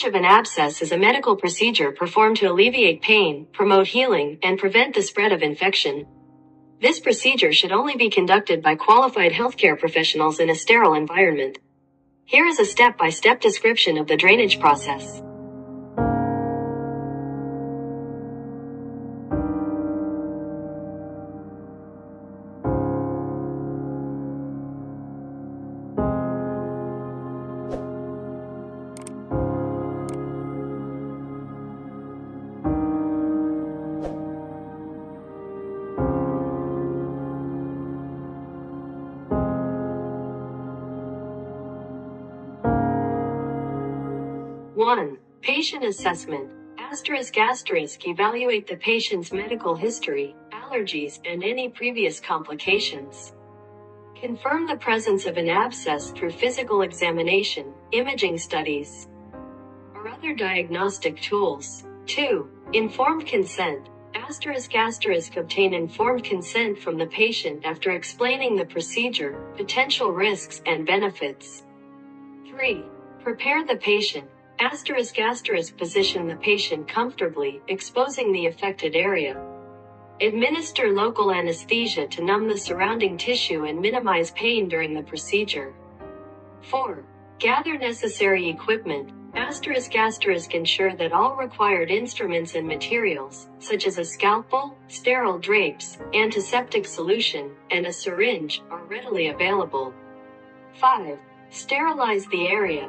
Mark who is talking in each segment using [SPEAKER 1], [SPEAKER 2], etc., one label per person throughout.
[SPEAKER 1] drainage of an abscess is a medical procedure performed to alleviate pain, promote healing, and prevent the spread of infection. This procedure should only be conducted by qualified healthcare professionals in a sterile environment. Here is a step-by-step description of the drainage process. One. Patient assessment. Evaluate the patient's medical history, allergies, and any previous complications. Confirm the presence of an abscess through physical examination, imaging studies, or other diagnostic tools. 2. Informed consent. Obtain informed consent from the patient after explaining the procedure, potential risks, and benefits. 3. Prepare the patient. Position the patient comfortably, exposing the affected area. Administer local anesthesia to numb the surrounding tissue and minimize pain during the procedure. 4. Gather necessary equipment. Ensure that all required instruments and materials, such as a scalpel, sterile drapes, antiseptic solution, and a syringe, are readily available. 5. Sterilize the area.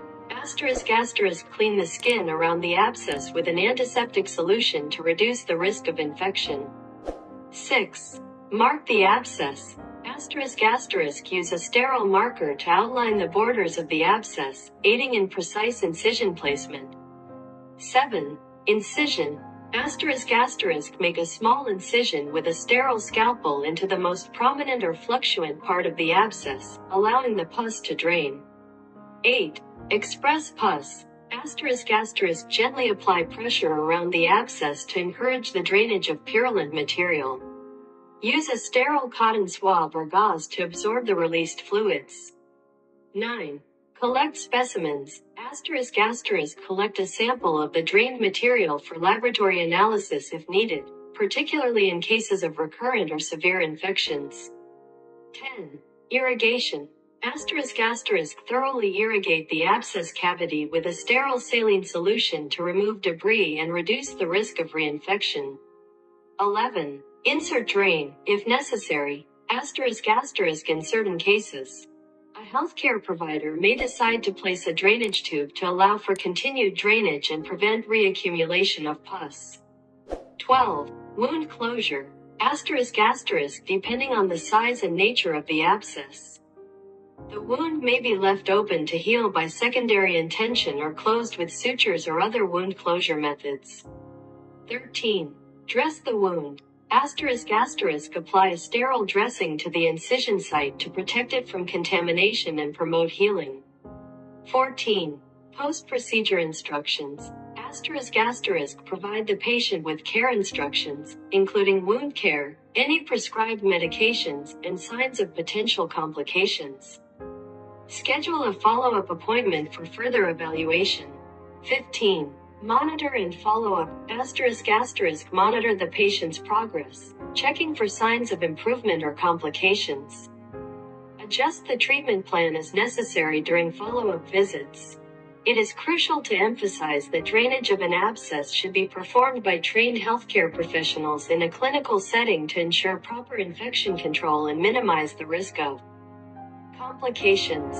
[SPEAKER 1] Clean the skin around the abscess with an antiseptic solution to reduce the risk of infection. 6. Mark the abscess. Use a sterile marker to outline the borders of the abscess, aiding in precise incision placement. 7. Incision. Make a small incision with a sterile scalpel into the most prominent or fluctuant part of the abscess, allowing the pus to drain. 8. Express pus. Gently apply pressure around the abscess to encourage the drainage of purulent material. Use a sterile cotton swab or gauze to absorb the released fluids. 9. Collect specimens. Collect a sample of the drained material for laboratory analysis if needed, particularly in cases of recurrent or severe infections. 10. Irrigation. Thoroughly irrigate the abscess cavity with a sterile saline solution to remove debris and reduce the risk of reinfection. 11. Insert drain, if necessary. In certain cases, a healthcare provider may decide to place a drainage tube to allow for continued drainage and prevent reaccumulation of pus. 12. Wound closure. Depending on the size and nature of the abscess, the wound may be left open to heal by secondary intention or closed with sutures or other wound closure methods. 13. Dress the wound. Apply a sterile dressing to the incision site to protect it from contamination and promote healing. 14. Post-procedure instructions. Provide the patient with care instructions, including wound care, any prescribed medications, and signs of potential complications. Schedule a follow-up appointment for further evaluation. 15. Monitor and follow up. Monitor the patient's progress, checking for signs of improvement or complications. Adjust the treatment plan as necessary during follow-up visits. It is crucial to emphasize that drainage of an abscess should be performed by trained healthcare professionals in a clinical setting to ensure proper infection control and minimize the risk of complications.